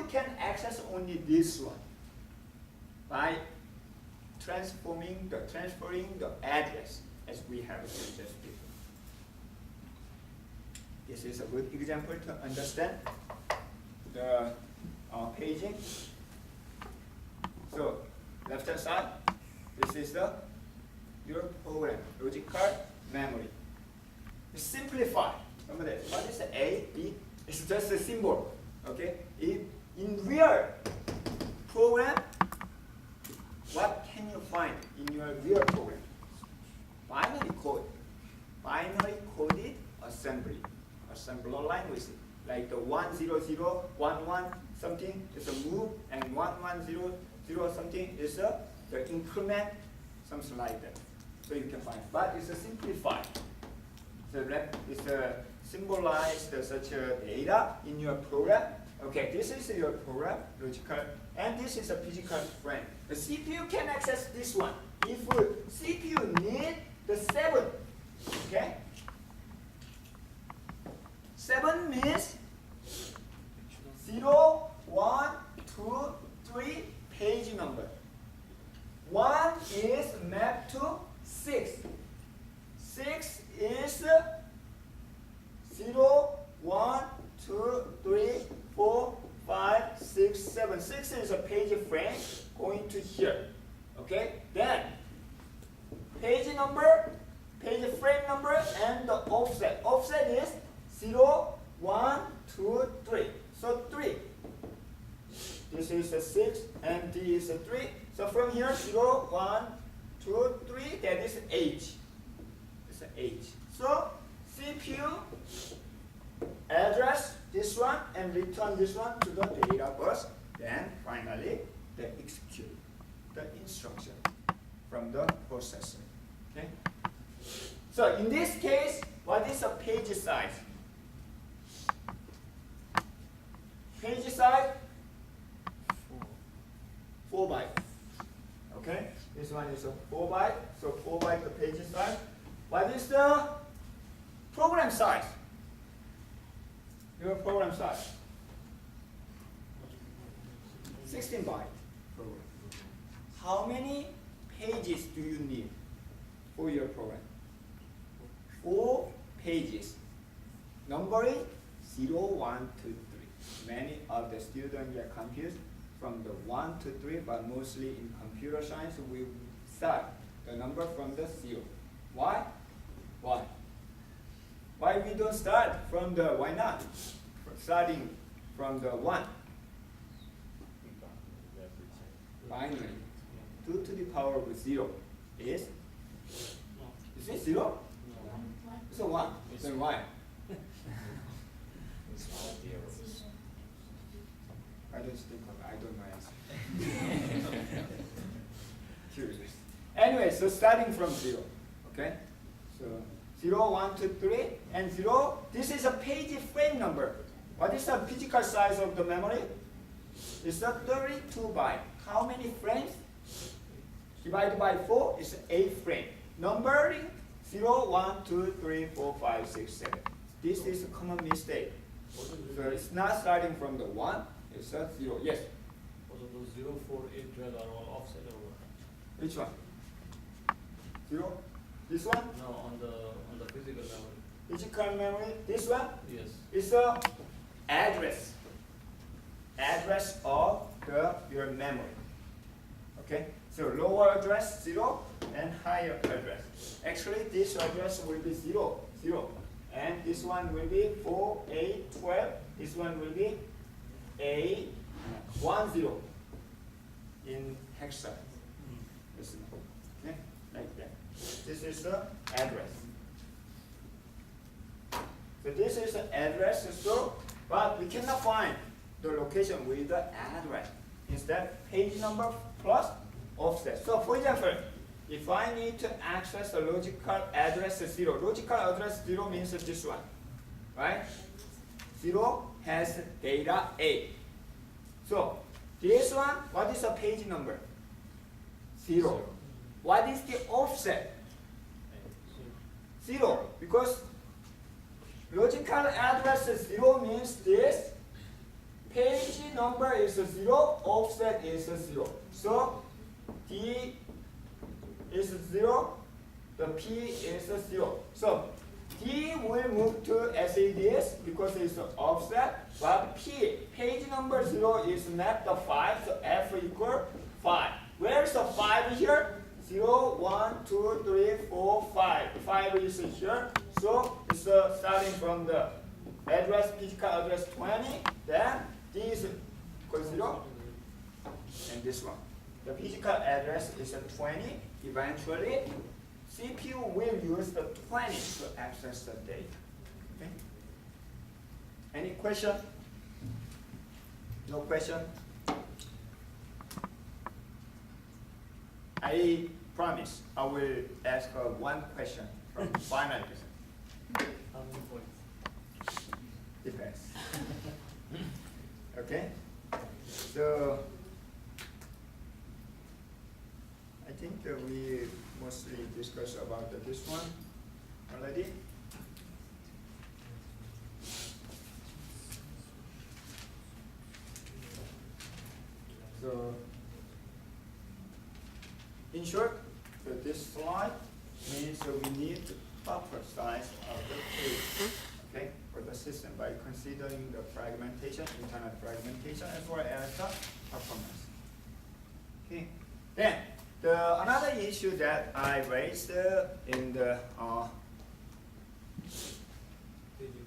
CPU can access only this one by transferring the address as we have just before. This is a good example to understand the paging. So left hand side, this is your program, logical memory. Simplify. Remember that. What is the A, B? It's just a symbol. Okay? In real program, what can you find in your real program? Binary code. Binary coded assembly. Assembler language. Like the 10011 something is a move, and 1100 something is the increment, something like that. So you can find. But it's a simplified. So it's a symbolized such a data in your program. Okay, this is your program, logical, and this is a physical frame. The CPU can access this one. If CPU need the 7, okay? 7 means 0, 1, 2, 3 page number. 1 is mapped to 6. 6 is 0, 1, 2, 3, 4, 5, 6, 7. 6 is a page frame going to here. Okay? Then page number, page frame number, and the offset. Offset is 0, 1, 2, 3. So 3. This is a 6 and this is a 3. So from here 0, 1, 2, 3, that is H. It's an H. So CPU address this one and return this one to the data bus. Then finally they execute the instruction from the processor. Okay? So in this case, what is a page size? Page size 4 byte. Okay? This one is a 4 byte. So 4 byte the page size. What is the program size? Your program size 16 byte program. How many pages do you need for your program? 4 pages. Numbering 0, 1, 2, 3. Many of the students get confused from the 1 to 3, but mostly in computer science we start the number from the 0. Why? Why? Why we don't start from the, why not? Starting from the 1. Binary. 2 to the power of 0 is it 0? It's a 1. Then why? I don't think of it. I don't know answer. Curious. Anyway, so starting from 0. Okay? So 0, 1, 2, 3, and 0. This is a page frame number. What is the physical size of the memory? It's a 32 byte. How many frames? Divided by 4 is 8 frame. Numbering 0, 1, 2, 3, 4, 5, 6, 7. This is a common mistake. So it's not starting from the 1, it's a 0. Yes? Also those 0, 4, 8, 12 are all offset or what? Which one? 0? This one? No, on the physical memory. Physical memory? This one? Yes. It's a address. Address of your memory. Okay? So lower address 0 and higher address. Actually this address will be 0, 0. And this one will be 4, 8, 12. This one will be 8, 1, 0 in hexa. Okay? Like that. This is the address. So this is the address, so, but we cannot find the location with the address. Instead, page number plus offset. So for example, if I need to access the logical address 0, logical address 0 means this one, right? 0 has data A. So this one, what is the page number? 0. What is the offset? 0, because logical address 0 means this page number is 0, offset is 0. So D is 0, the P is 0. So D will move to SADS because it's offset, but P, page number 0 is not the 5, so F equal 5. Where's the 5 here? 0, 1, 2, 3, 4, 5. 5 is here. So it's starting from the address, physical address 20, then D is equal 0, and this one. The physical address is 20. Eventually, CPU will use the 20 to access the data. Okay? Any question? No question? I promise I will ask one question from final question. How many points? Depends. Okay? So I think that we mostly discussed about this one already. So in short, this slide means that we need proper size of the page, okay, for the system by considering the fragmentation, internal fragmentation, as well as the performance. Okay. Then another issue that I raised in the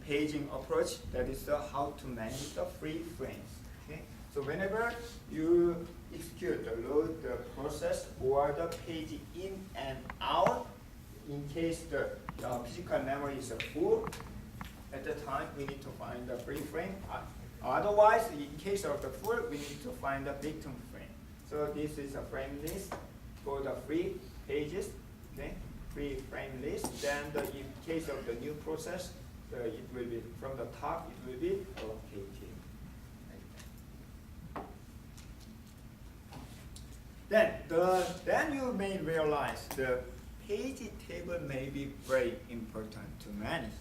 paging approach, that is how to manage the free frames. Okay. So whenever you execute the load the process or the page in and out, in case the physical memory is full, at the time we need to find the free frame. Otherwise, in case of the full, we need to find the victim frame. So this is a frame list for the free pages, okay? Free frame list. Then in case of the new process, it will be from the top, it will be allocated. Then you may realize the page table may be very important to manage.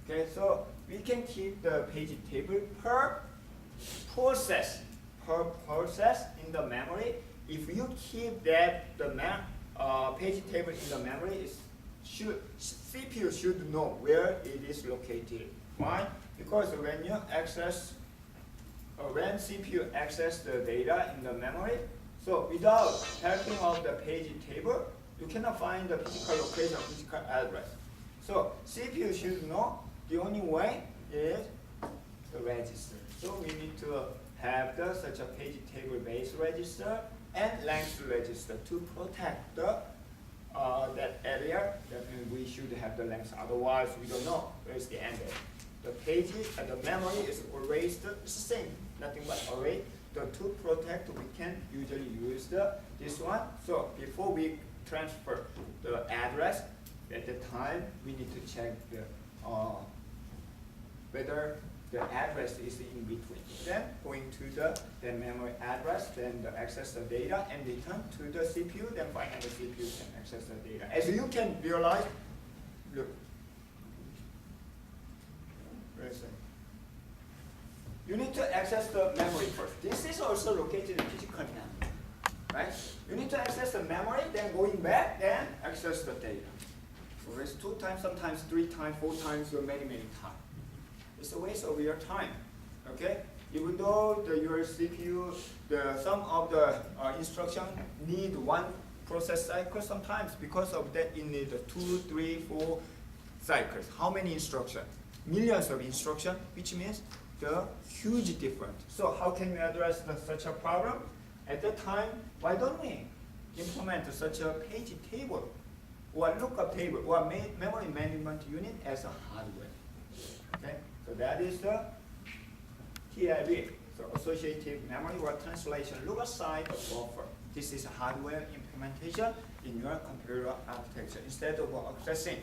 Okay, so we can keep the page table per process in the memory. If you keep that the page table in the memory, CPU should know where it is located. Why? Because when you access, when CPU access the data in the memory, so without helping of the page table, you cannot find the physical location, physical address. So CPU should know the only way is the register. So we need to have such a page table based register and length register to protect the that area. That means we should have the length. Otherwise, we don't know where is the end. The pages and the memory is always the same, nothing but array. To protect, we can usually use this one. So before we transfer the address, at the time we need to check whether the address is in between. Then going to the memory address, then access the data and return to the CPU. Then finally the CPU can access the data. As you can realize, look, where is it? You need to access the memory first. This is also located in physical memory, right? You need to access the memory, then going back, then access the data. So it's 2 times, sometimes 3 times, 4 times, or many times. It's a waste of your time, okay? Even though your CPU, some of the instruction need 1 process cycle sometimes, because of that you need 2, 3, 4 cycles. How many instructions? Millions of instructions, which means the huge difference. So how can we address such a problem? At that time, why don't we implement such a page table or lookup table or memory management unit as a hardware? Okay, so that is the TIB, so associative memory or translation look-aside buffer. This is a hardware implementation in your computer architecture. Instead of accessing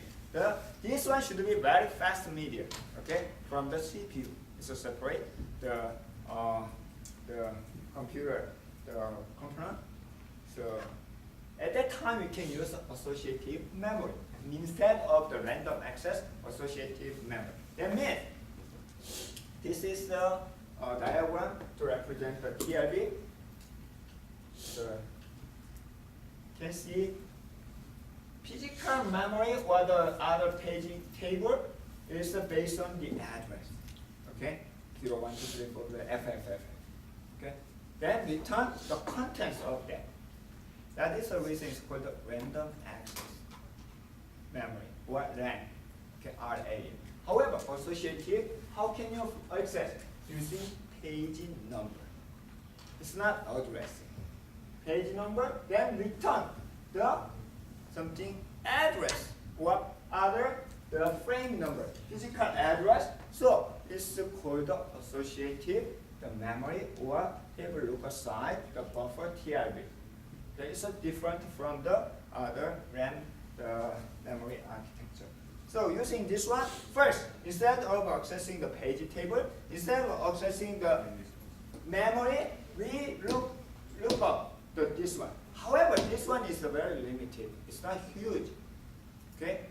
this one should be very fast media, okay, from the CPU. So separate the computer, the component. So at that time, we can use associative memory instead of the random access associative memory. That means this is the diagram to represent the TLB. So you can see physical memory or the other paging table is based on the address. Okay, 0, 1, 2, 3, 4, the FFF. Okay, then return the contents of that. That is the reason it's called the random access memory or RAM. Okay, RAM. However, associative, how can you access? Using page number. It's not addressing. Page number, then return the something address or other the frame number, physical address. So it's called the associative, the memory or table look aside the buffer TLB. Okay, it's different from the other RAM, the memory architecture. So using this one, first, instead of accessing the page table, instead of accessing the memory, we look up this one. However, this one is very limited. It's not huge. Okay?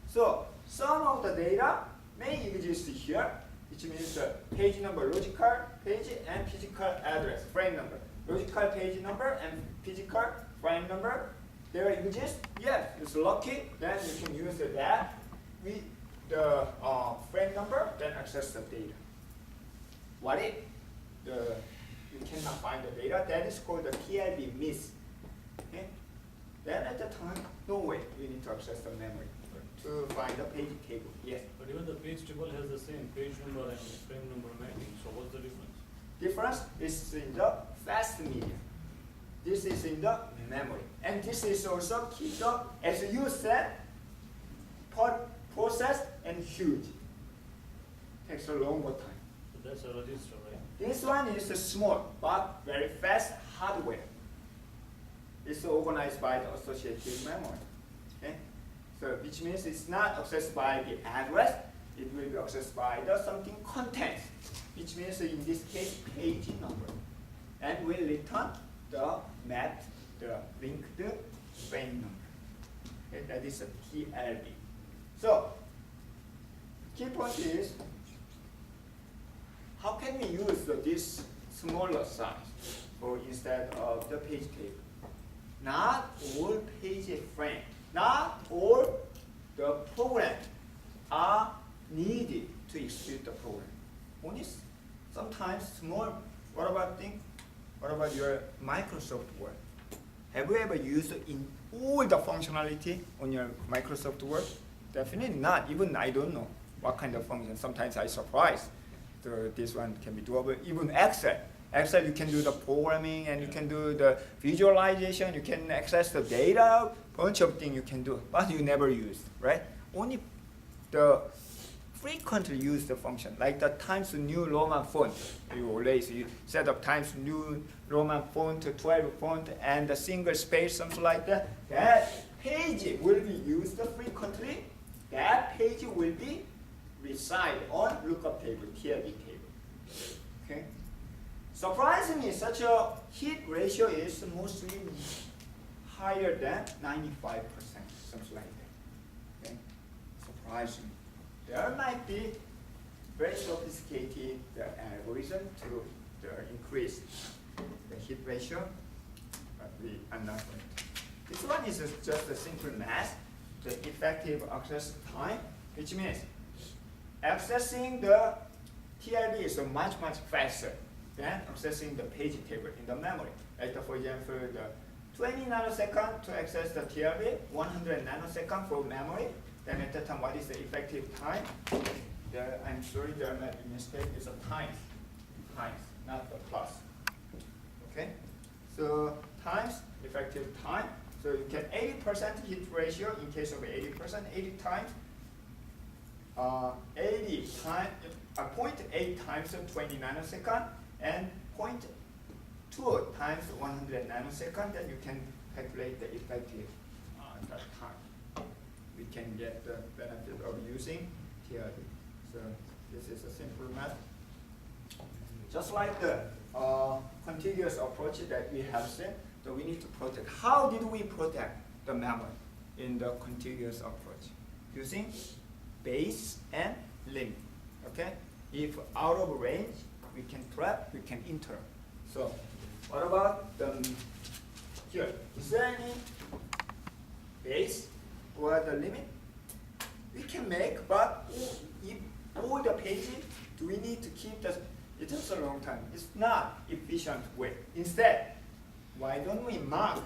So some of the data may exist here, which means the page number, logical page and physical address, frame number. Logical page number and physical frame number, there exists. Yes, it's lucky. Then you can use that with the frame number, then access the data. What if you cannot find the data? That is called the TLB miss. Okay? Then at the time, no way we need to access the memory to find the page table. Yes. But even the page table has the same page number and frame number mapping. So what's the difference? Difference is in the fast media. This is in the memory. And this is also keep the, as you said, process and huge. Takes a longer time. So that's a register, right? This one is small but very fast hardware. It's organized by the associative memory. Okay? So which means it's not accessed by the address, it will be accessed by the something contents, which means in this case page number. And will return the mapped, the linked frame number. Okay? That is a TLB. So key point is, how can we use this smaller size or instead of the page table? Not all page frame, not all the program are needed to execute the program. Only sometimes small. What about your Microsoft Word? Have you ever used in all the functionality on your Microsoft Word? Definitely not. Even I don't know what kind of function. Sometimes I'm surprised. This one can be doable. Even Excel. Excel, you can do the programming and you can do the visualization. You can access the data. Bunch of things you can do, but you never use, right? Only the frequently use the function, like the Times New Roman font. You set up Times New Roman font, 12 font, and a single space, something like that. That page will be used frequently. That page will be reside on lookup table, TLB table. Okay. Surprisingly, such a hit ratio is mostly higher than 95%, something like that. Okay. Surprising. There might be very sophisticated algorithm to increase the hit ratio, but we are not going to. This one is just a simple math, the effective access time, which means accessing the TLB is much faster than accessing the page table in the memory. Like for example, the 20 nanosecond to access the TLB, 100 nanosecond for memory. Then at that time, what is the effective time? I'm sorry, there might be mistake. It's a times, not the plus. Okay, so times effective time. So you get 80% hit ratio in case of 80%, 80 times. 80 times, 0.8 times 20 nanosecond and 0.2 times 100 nanosecond. Then you can calculate the effective that time. We can get the benefit of using TLB. So this is a simple math. Just like the contiguous approach that we have seen, so we need to protect. How did we protect the memory in the contiguous approach? Using base and limit. Okay? If out of range, we can trap, we can enter. So what about the here? Is there any base or the limit? We can make, but if all the pages, do we need to keep the, it takes a long time. It's not efficient way. Instead, why don't we mark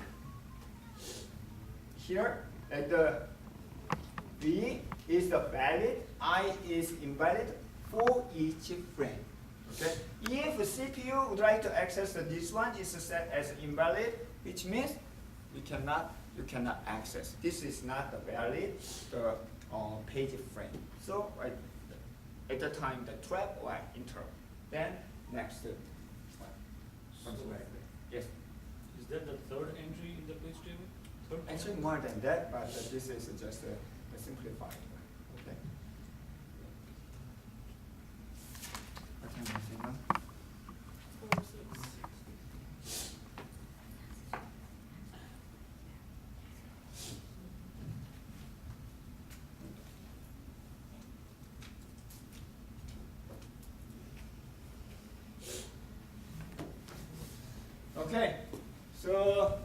here that the V is the valid, I is invalid for each frame. Okay? If CPU would like to access this one, it's set as invalid, which means you cannot access. This is not the valid page frame. So at the time the trap or enter. Then next one. Something like that. Yes. Is that the third entry in the page table? Third Actually column? more than that, but this is just a simplified one. Okay. What can I say now? Okay, so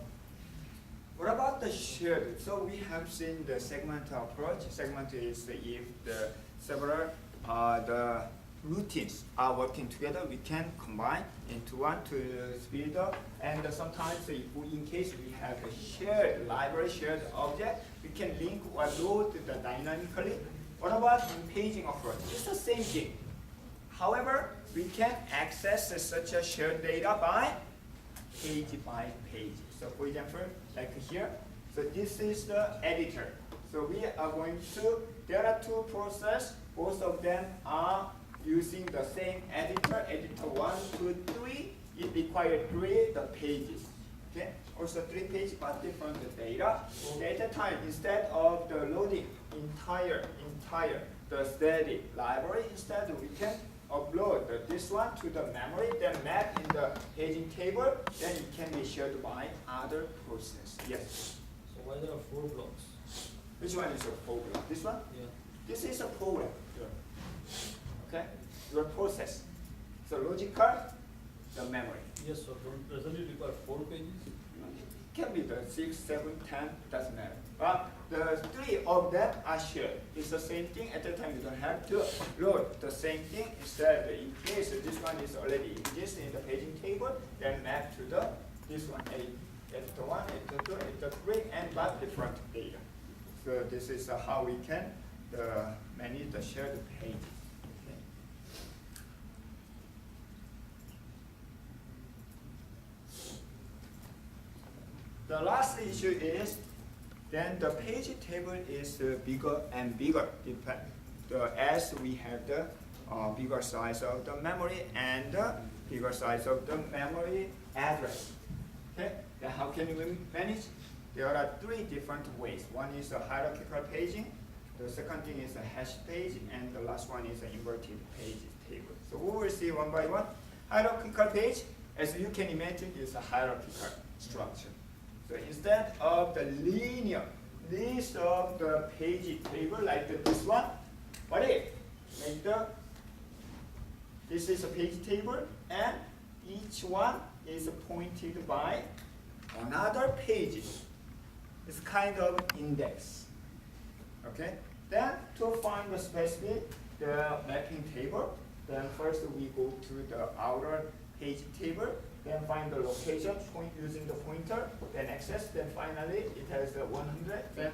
what about the shared? So we have seen the segment approach. Segment is if the several the routines are working together, we can combine into one to speed up. And sometimes, in case we have a shared library, shared object, we can link or load the dynamically. What about in paging approach? It's the same thing. However, we can access such a shared data by page. So for example, like here, so this is the editor. So we are going to, there are two processes, both of them are using the same editor, editor 1, 2, 3. It requires 3 the pages. Okay, also 3 pages but different data. At the time, instead of the loading entire the static library, instead we can upload this one to the memory, then map in the paging table, then it can be shared by other process. Yes. So why there are 4 blocks? Which one is a program? This one? Yeah. This is a program. Okay? Your process. So logical, the memory. Yes, so doesn't it require 4 pages? It can be the 6, 7, 10, doesn't matter. But the 3 of them are shared. It's the same thing. At the time, you don't have to load the same thing. Instead, in case this one is already exists in the paging table, then map to the this one, editor 1, editor 2, editor 3, and but different data. So this is how we can manage the shared pages. Okay. The last issue is then the page table is bigger and bigger as we have the bigger size of the memory and the bigger size of the memory address. Okay, then how can we manage? There are 3 different ways. One is a hierarchical paging, the second thing is a hash page, and the last one is an inverted page table. So we will see one by one. Hierarchical page, as you can imagine, is a hierarchical structure. So instead of the linear list of the page table like this one, what if make this is a page table and each one is pointed by another page. It's kind of index. Okay? Then to find the specific the mapping table, then first we go to the outer page table, then find the location using the pointer, then access, then finally it has the 100, then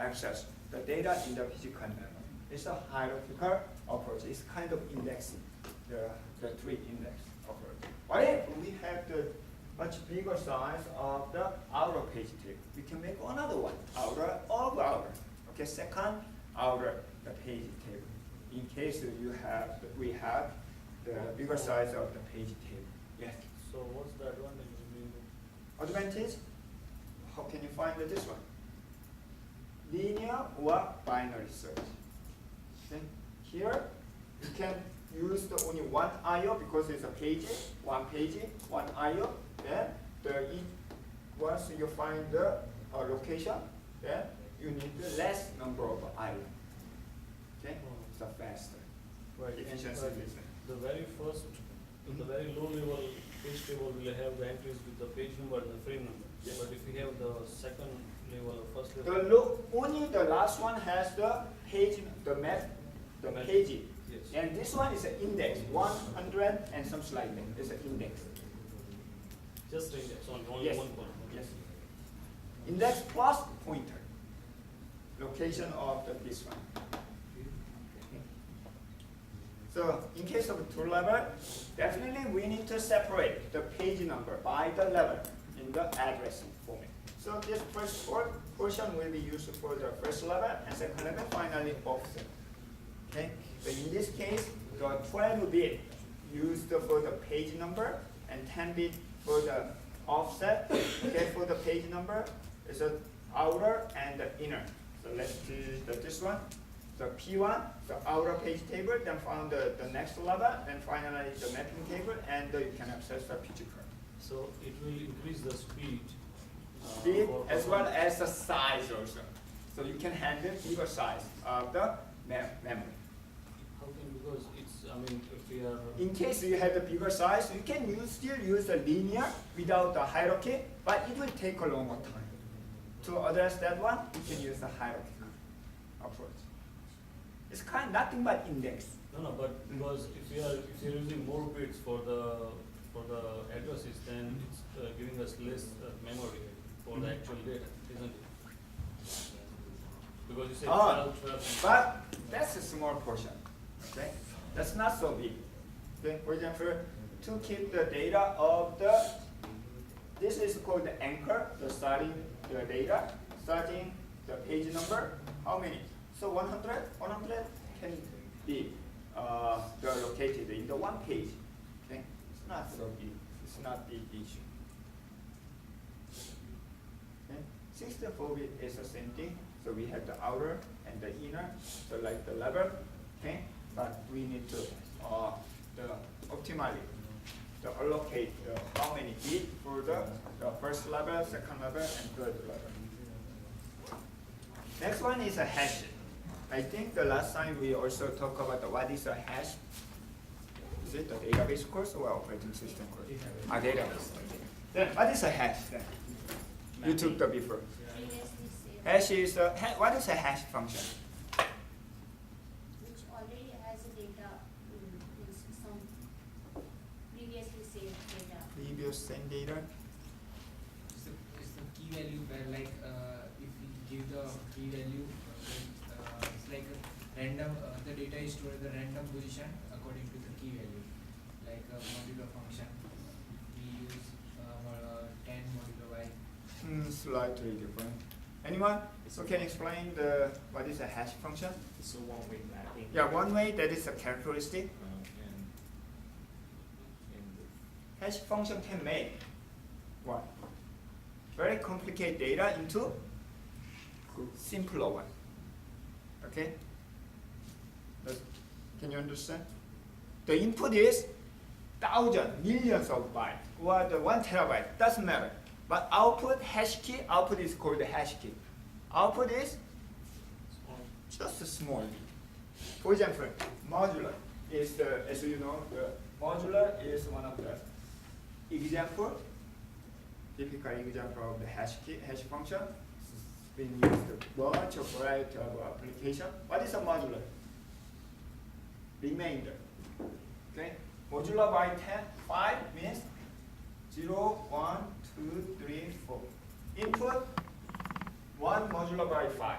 access the data in the physical memory. It's a hierarchical approach. It's kind of indexing, the 3 index approach. What if we have the much bigger size of the outer page table? We can make another one, outer of outer. Okay, second outer the page table. In case we have the bigger size of the page table. Yes. So what's the advantage of doing that? Advantage? How can you find this one? Linear or binary search. Okay. Here you can use the only one IO because it's a page, one IO. Then once you find the location, then you need the less number of IO. Okay, so faster. Right. Efficiency And, reason. the very first So the very low level page table will have the entries with the page number and the frame number. Yes. But if we have the second level or first The level, only the last one has the page, the page. yes. And this one is an index, 100 and some slightly. It's an index. Just index only Yes. one column. Yes. Index plus pointer. Location of this one. So in case of two level, definitely we need to separate the page number by the level in the addressing format. So this first portion will be used for the first level and second level, finally offset. Okay. So in this case, the 12-bit used for the page number and 10-bit for the offset. Okay, for the page number is the outer and the inner. So let's do this one. The P1, the outer page table, then found the next level, and finally the mapping table, and you can access the physical. So it will increase the speed. Speed for- as well as the size also. So you can handle bigger size of the memory. How can, because it's, I mean, if we are. In case you have the bigger size, you can still use the linear without the hierarchy, but it will take a longer time. To address that one, you can use the hierarchical approach. It's kind of nothing but index. No, but because if you're using more bits for the addresses, then it's giving us less memory for the actual data, isn't it? Because you say 12. But that's a small portion. Okay, that's not so big. Okay, for example, to keep the data of this is called the anchor, the starting the data, starting the page number. How many? So 100 can be located in the one page. Okay, it's not so big. It's not big issue. Okay, 64-bit is the same thing. So we have the outer and the inner, so like the level. Okay, but we need to optimally allocate how many bits for the first level, second level, and third level. Next one is a hash. I think the last time we also talked about what is a hash. Is it the database course or operating system course? Database. Then what is a hash then? You took the before. Hash is what is a hash function? Which already has a data in some previously saved data. Previous same data. It's the key value where like if we give the key value, it's like a random, the data is stored at the random position according to the key value. Like a modulo function, we use 10 modulo y. Slightly different. Anyone? So can you explain what is a hash function? It's a one-way mapping. Yeah, one way that is a characteristic. And Hash function can make what? Very complicated data into simpler one. Okay? Can you understand? The input is thousands, millions of bytes, or the 1 terabyte, doesn't matter. But output, hash key, output is called the hash key. Output is just a small bit. For example, modular is as you know, the modular is one of the example, typical example of the hash key, hash function. It's been used a bunch of variety of application. What is a modular? Remainder. Okay? Modular by 5 means 0, 1, 2, 3, 4. Input 1 modular by 5.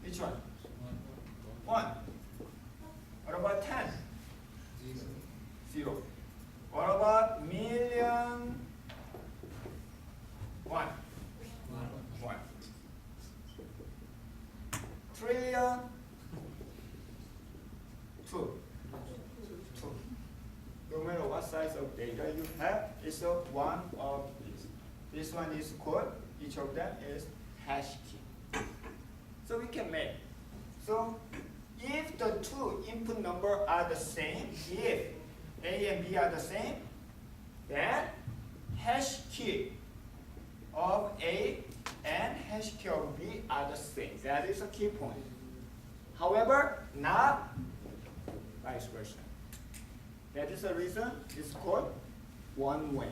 Which one? 1. What about 10? 0. What about million? 1. 1. Trillion? 2. 2. No matter what size of data you have, it's a one of these. This one is called, each of them is hash key. So we can make. So if the two input numbers are the same, if A and B are the same, then hash key of A and hash key of B are the same. That is a key point. However, not vice versa. That is the reason it's called one way.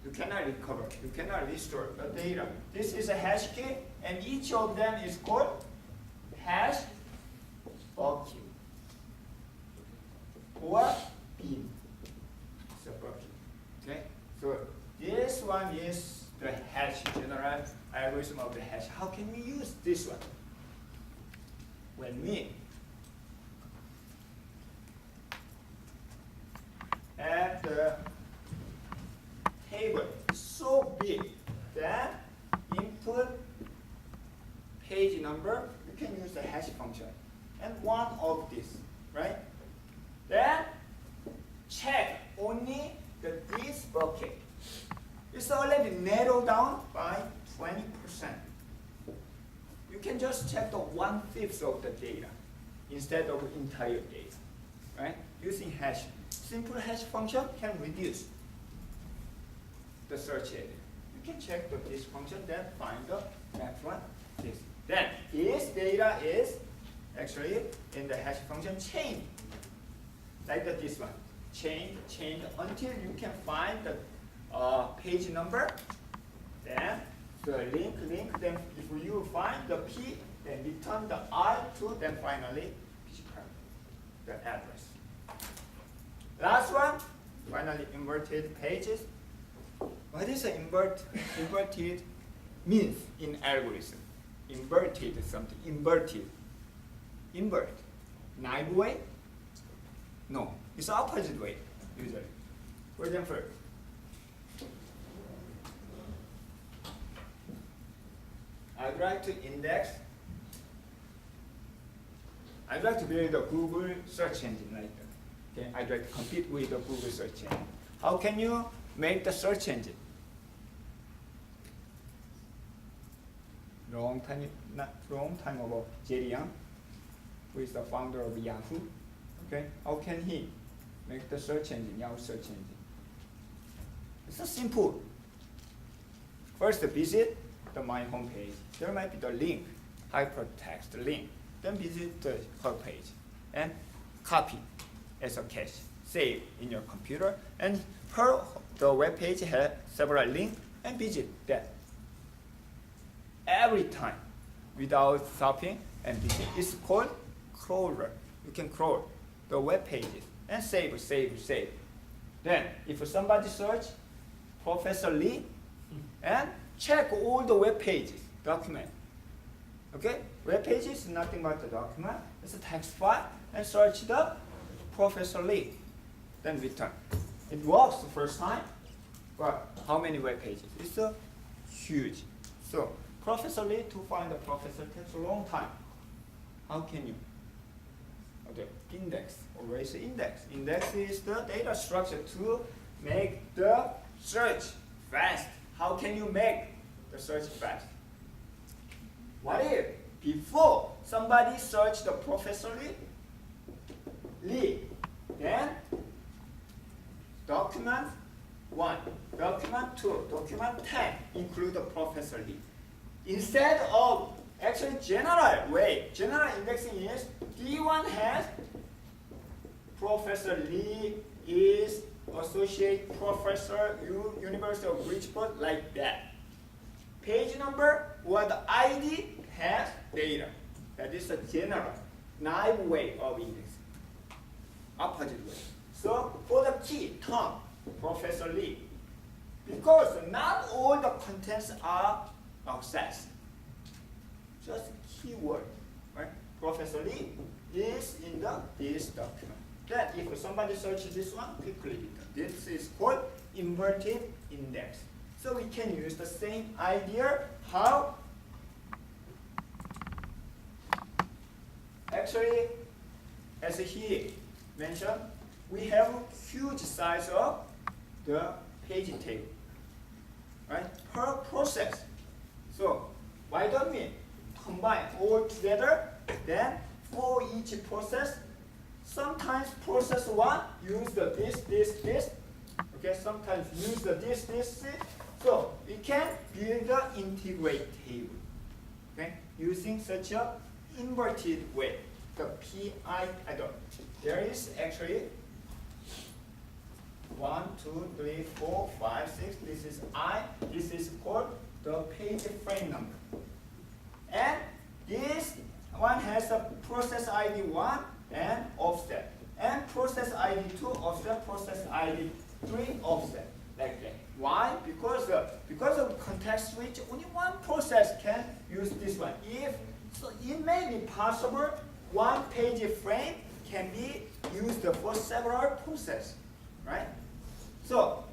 You cannot recover, you cannot restore the data. This is a hash key, and each of them is called hash bucket or bean. It's a bucket. Okay? So this one is the hash, general algorithm of the hash. How can we use this one? When we have the table so big that input page number, you can use the hash function. And one of this, right? Then check only this bucket. It's already narrowed down by 20%. You can just check the 1/5 of the data instead of entire data, right? Using hash. Simple hash function can reduce the search area. You can check this function, then find the next one. This. Then this data is actually in the hash function chain, like this one. Chain until you can find the page number. Then the link. Then if you find the P, then return the R2. Then finally the address. Last one, finally inverted pages. What is an inverted means in algorithm? Inverted something. Invert. Naive way? No, it's opposite way usually. For example, I'd like to index. I'd like to build a Google search engine like that. Okay, I'd like to compete with the Google search engine. How can you make the search engine? Long time ago, Jerry Yang, who is the founder of Yahoo. Okay, how can he make the search engine, Yahoo search engine? It's so simple. First, visit my homepage. There might be the link, hypertext link. Then visit her page and copy as a cache, save in your computer. And the web page has several links and visit that every time without stopping and visit. It's called crawler. You can crawl the web pages and save. Then if somebody search Professor Lee and check all the web pages, document. Okay? Web page is nothing but the document. It's a text file and search the Professor Lee. Then return. It works the first time, but how many web pages? It's huge. So Professor Lee, to find the professor takes a long time. How can you? Okay, index, always index. Index is the data structure to make the search fast. How can you make the search fast? What if before somebody searched the Professor Lee, then document 1, document 2, document 10 include the Professor Lee. Instead of actually general way, general indexing is D1 has Professor Lee is associate professor, University of Bridgeport, like that. Page number or the ID has data. That is a general, naive way of indexing. Opposite way. So for the key term, Professor Lee, because not all the contents are accessed, just keyword, right? Professor Lee is in this document. Then if somebody searches this one, quickly return. This is called inverted index. So we can use the same idea. How? Actually, as he mentioned, we have a huge size of the page table, right? Per process. So why don't we combine all together? Then for each process, sometimes process 1 use the this. Okay, sometimes use the this. So we can build the integrate table. Okay, using such a inverted way. The PI add-on. There is actually 1, 2, 3, 4, 5, 6. This is I. This is called the page frame number. And this one has a process ID 1 and offset. And process ID 2 offset, process ID 3 offset. Like that. Why? Because of context switch, only one process can use this one. So it may be possible one page frame can be used for several processes, right? So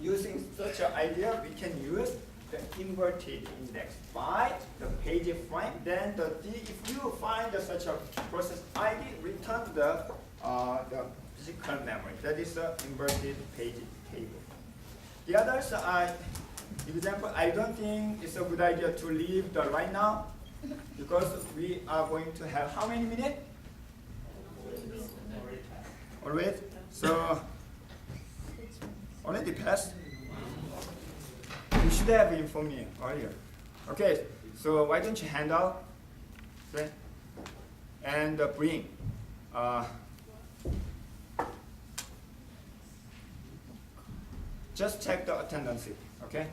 using such an idea, we can use the inverted index by the page frame. Then if you find such a process ID, return the physical memory. That is the inverted page table. The others are example. I don't think it's a good idea to leave the right now because we are going to have how many minutes? Already? So already passed? You should have informed me earlier. Okay, so why don't you hand out, okay? And bring. Just check the attendance, okay?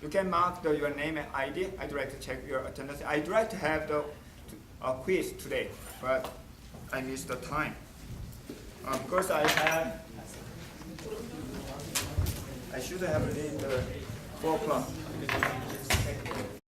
You can mark your name and ID. I'd like to check your attendance. I'd like to have the quiz today, but I missed the time. Because I should have read the 4 o'clock.